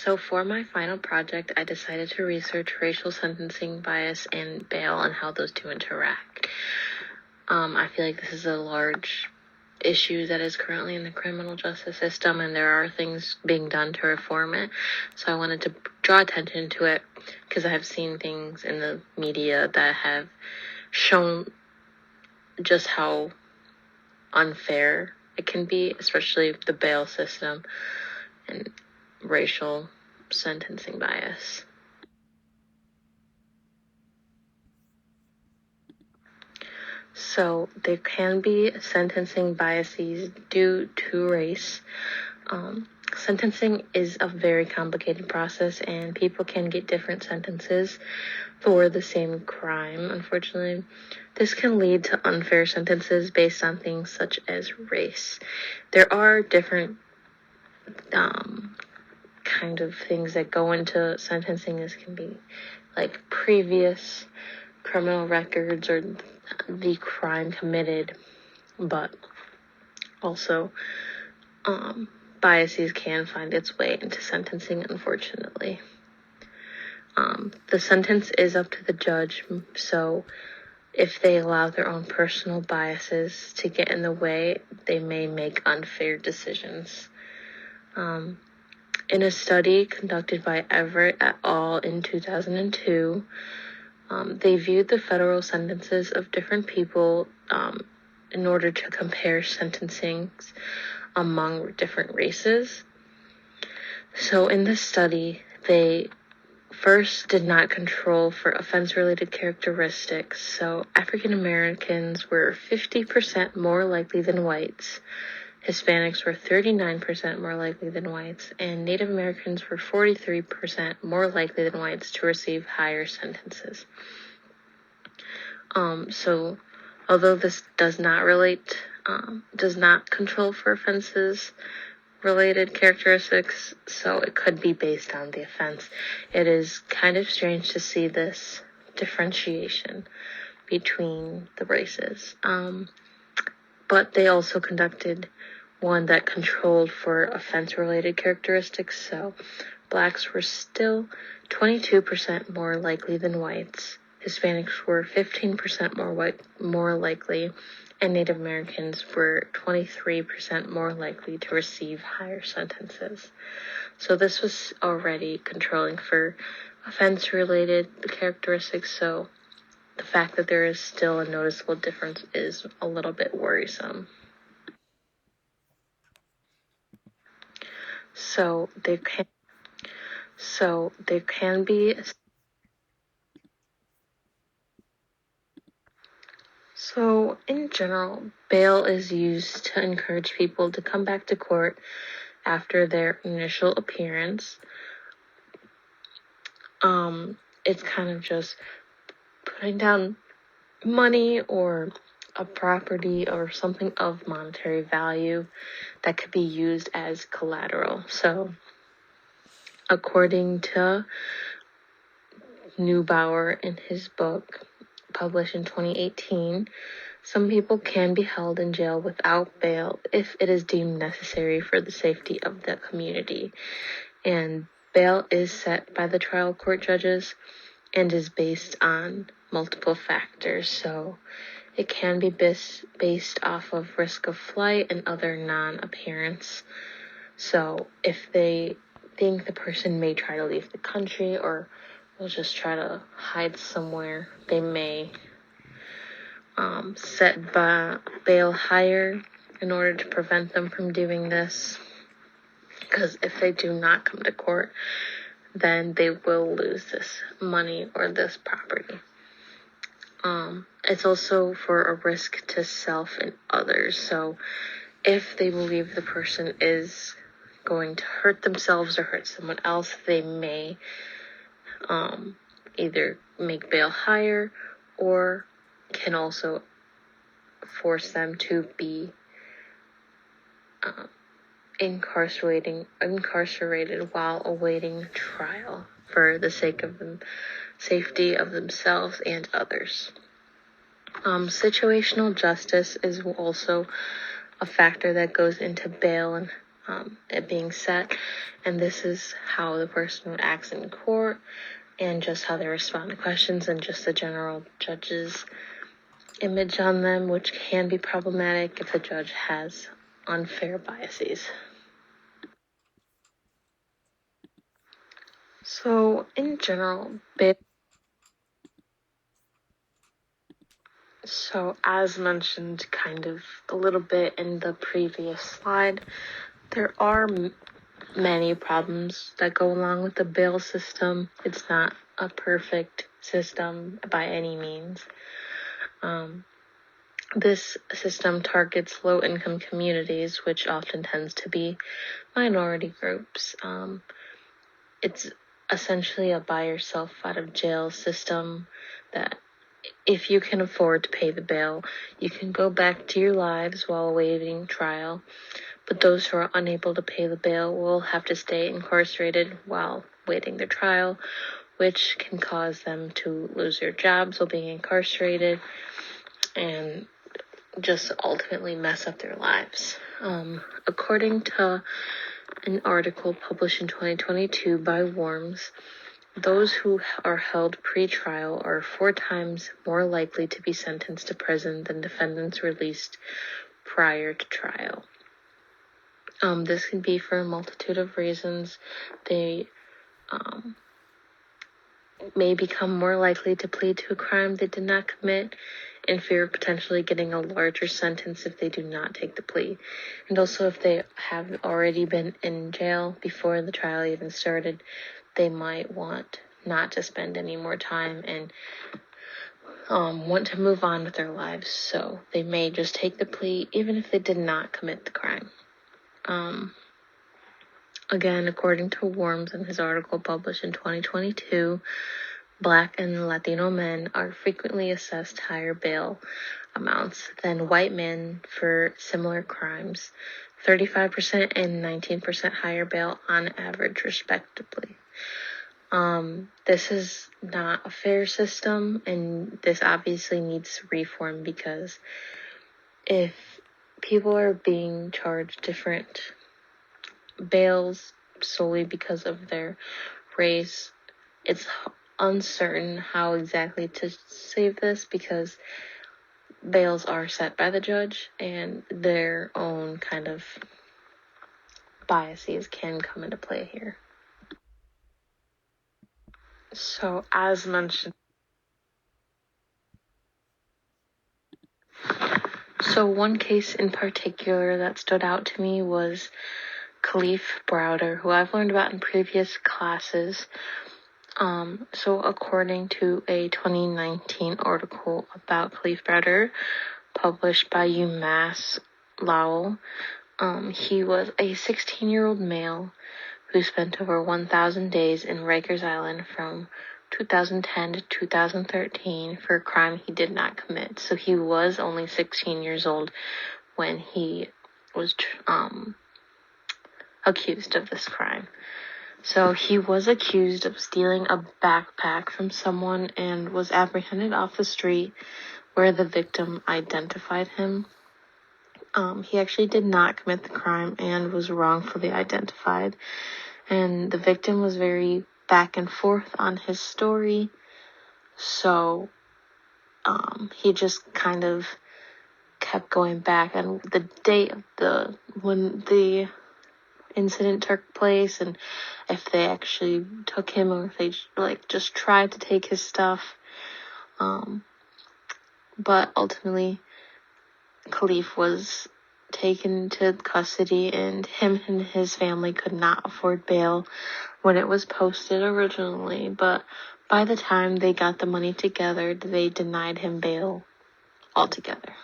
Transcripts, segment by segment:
So for my final project, I decided to research racial sentencing bias and bail and how those two interact. I feel like this is a large issue that is currently in the criminal justice system, and there are things being done to reform it. So I wanted to draw attention to it because I have seen things in the media that have shown just how unfair it can be, especially the bail system and racial sentencing bias. So there can be sentencing biases due to race. Sentencing is a very complicated process, and people can get different sentences for the same crime, unfortunately. This can lead to unfair sentences based on things such as race. There are different kind of things that go into sentencing. This can be like previous criminal records or the crime committed, but also biases can find its way into sentencing, unfortunately. The sentence is up to the judge, so if they allow their own personal biases to get in the way, they may make unfair decisions. In a study conducted by Everett et al. In 2002, they viewed the federal sentences of different people in order to compare sentencing among different races. So in this study, they first did not control for offense-related characteristics. So African Americans were 50% more likely than whites. Hispanics were 39% more likely than whites, and Native Americans were 43% more likely than whites to receive higher sentences. So although this does not control for offenses related characteristics, so it could be based on the offense. It is kind of strange to see this differentiation between the races. But they also conducted one that controlled for offense-related characteristics, so blacks were still 22% more likely than whites. Hispanics were 15% more likely, and Native Americans were 23% more likely to receive higher sentences. So this was already controlling for offense-related characteristics, so the fact that there is still a noticeable difference is a little bit worrisome. So there can be So, in general, bail is used to encourage people to come back to court after their initial appearance. It's kind of just putting down money or a property or something of monetary value that could be used as collateral. So, according to Neubauer in his book, published in 2018, some people can be held in jail without bail if it is deemed necessary for the safety of the community. And bail is set by the trial court judges and is based on multiple factors. So it can be based off of risk of flight and other non-appearance. So if they think the person may try to leave the country or will just try to hide somewhere, they may set bail higher in order to prevent them from doing this. Because if they do not come to court, then they will lose this money or this property. It's also for a risk to self and others. So if they believe the person is going to hurt themselves or hurt someone else, they may either make bail higher or can also force them to be incarcerated while awaiting trial for the sake of the safety of themselves and others. Situational justice is also a factor that goes into bail and it being set, and this is how the person acts in court, and just how they respond to questions, and just the general judge's image on them, which can be problematic if the judge has unfair biases. So, in general, as mentioned kind of a little bit in the previous slide, there are many problems that go along with the bail system. It's not a perfect system by any means. This system targets low-income communities, which often tends to be minority groups. It's essentially a buy yourself out of jail system that if you can afford to pay the bail, you can go back to your lives while awaiting trial. But those who are unable to pay the bail will have to stay incarcerated while waiting their trial, which can cause them to lose their jobs while being incarcerated and just ultimately mess up their lives. According to an article published in 2022 by Worms, those who are held pre-trial are 4 times more likely to be sentenced to prison than defendants released prior to trial. This can be for a multitude of reasons. They may become more likely to plead to a crime they did not commit in fear of potentially getting a larger sentence if they do not take the plea. And also, if they have already been in jail before the trial even started, they might want not to spend any more time and want to move on with their lives. So they may just take the plea even if they did not commit the crime. Again, according to Worms in his article published in 2022, Black and Latino men are frequently assessed higher bail amounts than white men for similar crimes, 35% and 19% higher bail on average, respectively. This is not a fair system, and this obviously needs reform, because if people are being charged different bails solely because of their race, it's uncertain how exactly to save this, because bails are set by the judge and their own kind of biases can come into play here. So, as mentioned, one case in particular that stood out to me was Kalief Browder, who I've learned about in previous classes. So according to a 2019 article about Kalief Browder published by UMass Lowell, he was a 16-year-old male who spent over 1,000 days in Rikers Island from 2010 to 2013 for a crime he did not commit. So he was only 16 years old when he was accused of this crime. So he was accused of stealing a backpack from someone and was apprehended off the street where the victim identified him. He actually did not commit the crime and was wrongfully identified. And the victim was very back and forth on his story. So he just kind of kept going back. And the date of when the incident took place, and if they actually took him or if they just tried to take his stuff. But ultimately, Kalief was taken to custody, and him and his family could not afford bail when it was posted originally. But by the time they got the money together, they denied him bail altogether.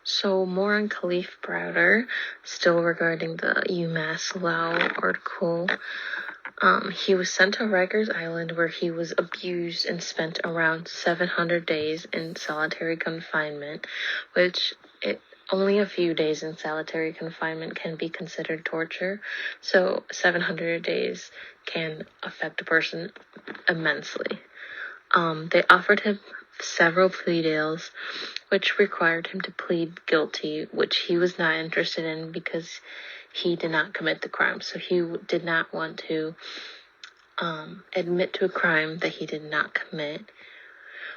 So more on Kalief Browder, still regarding the UMass Lowell article. He was sent to Rikers Island, where he was abused and spent around 700 days in solitary confinement, which only a few days in solitary confinement can be considered torture. So 700 days can affect a person immensely. They offered him several plea deals, which required him to plead guilty, which he was not interested in because he did not commit the crime. So he did not want to admit to a crime that he did not commit.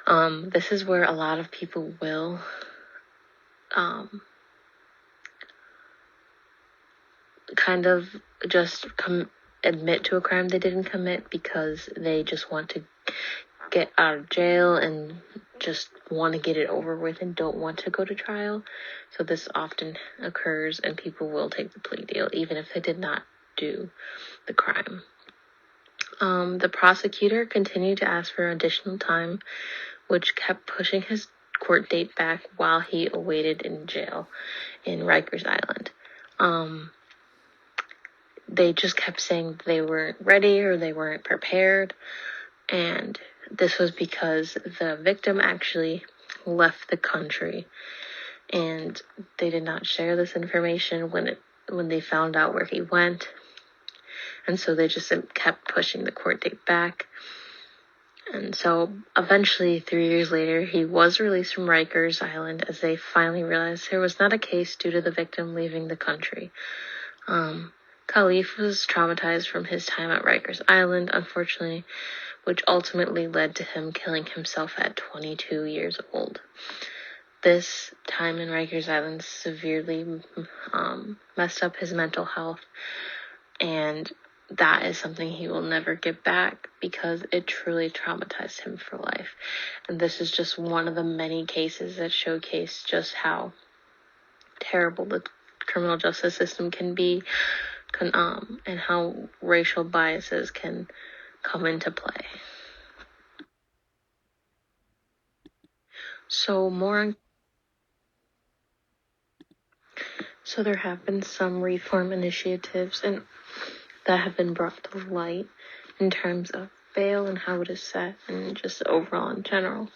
This is where a lot of people will kind of just admit to a crime they didn't commit because they just want to get out of jail and just want to get it over with and don't want to go to trial. So this often occurs, and people will take the plea deal even if they did not do the crime. The prosecutor continued to ask for additional time, which kept pushing his court date back while he awaited in jail in Rikers Island. They just kept saying they weren't ready or they weren't prepared, and this was because the victim actually left the country, and they did not share this information when they found out where he went. And so they just kept pushing the court date back. And so eventually, 3 years later, he was released from Rikers Island as they finally realized there was not a case due to the victim leaving the country. Khalif was traumatized from his time at Rikers Island, unfortunately, which ultimately led to him killing himself at 22 years old. This time in Rikers Island severely messed up his mental health, and that is something he will never get back because it truly traumatized him for life. And this is just one of the many cases that showcase just how terrible the criminal justice system can be, and how racial biases can come into play. So there have been some reform initiatives and that have been brought to light in terms of bail and how it is set and just overall in general.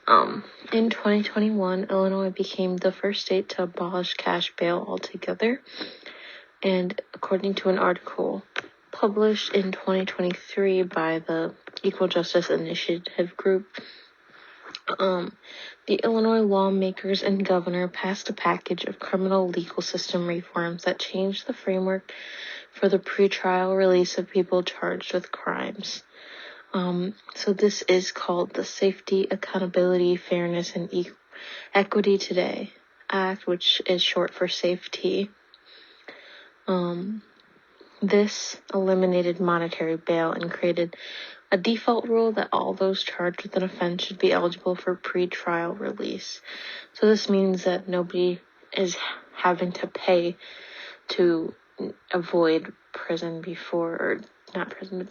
In 2021, Illinois became the first state to abolish cash bail altogether. And according to an article published in 2023 by the Equal Justice Initiative Group, the Illinois lawmakers and governor passed a package of criminal legal system reforms that changed the framework for the pretrial release of people charged with crimes. So this is called the Safety, Accountability, Fairness, and Equity Today Act, which is short for SAFE-T. This eliminated monetary bail and created a default rule that all those charged with an offense should be eligible for pre-trial release. So this means that nobody is having to pay to avoid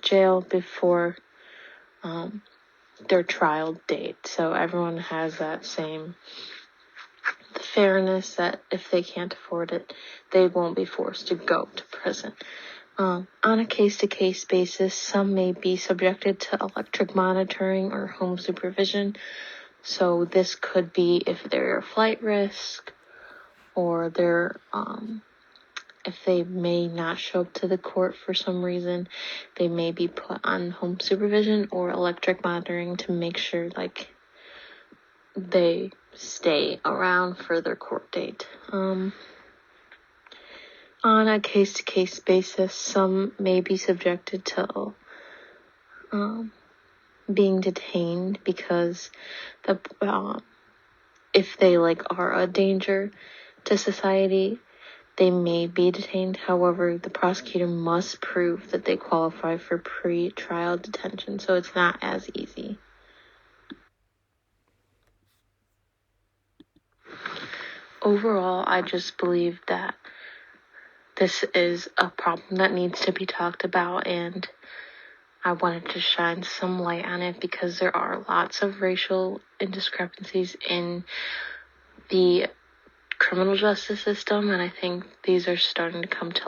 jail before their trial date. So everyone has that same fairness that if they can't afford it, they won't be forced to go to prison. On a case-to-case basis, some may be subjected to electric monitoring or home supervision. So this could be if they're a flight risk, or they're if they may not show up to the court for some reason, they may be put on home supervision or electric monitoring to make sure they stay around for their court date. On a case-to-case basis, some may be subjected to being detained because if they are a danger to society, they may be detained. However, the prosecutor must prove that they qualify for pre-trial detention, so it's not as easy. Overall, I just believe that this is a problem that needs to be talked about, and I wanted to shine some light on it because there are lots of racial indiscrepancies in the criminal justice system, and I think these are starting to come to light.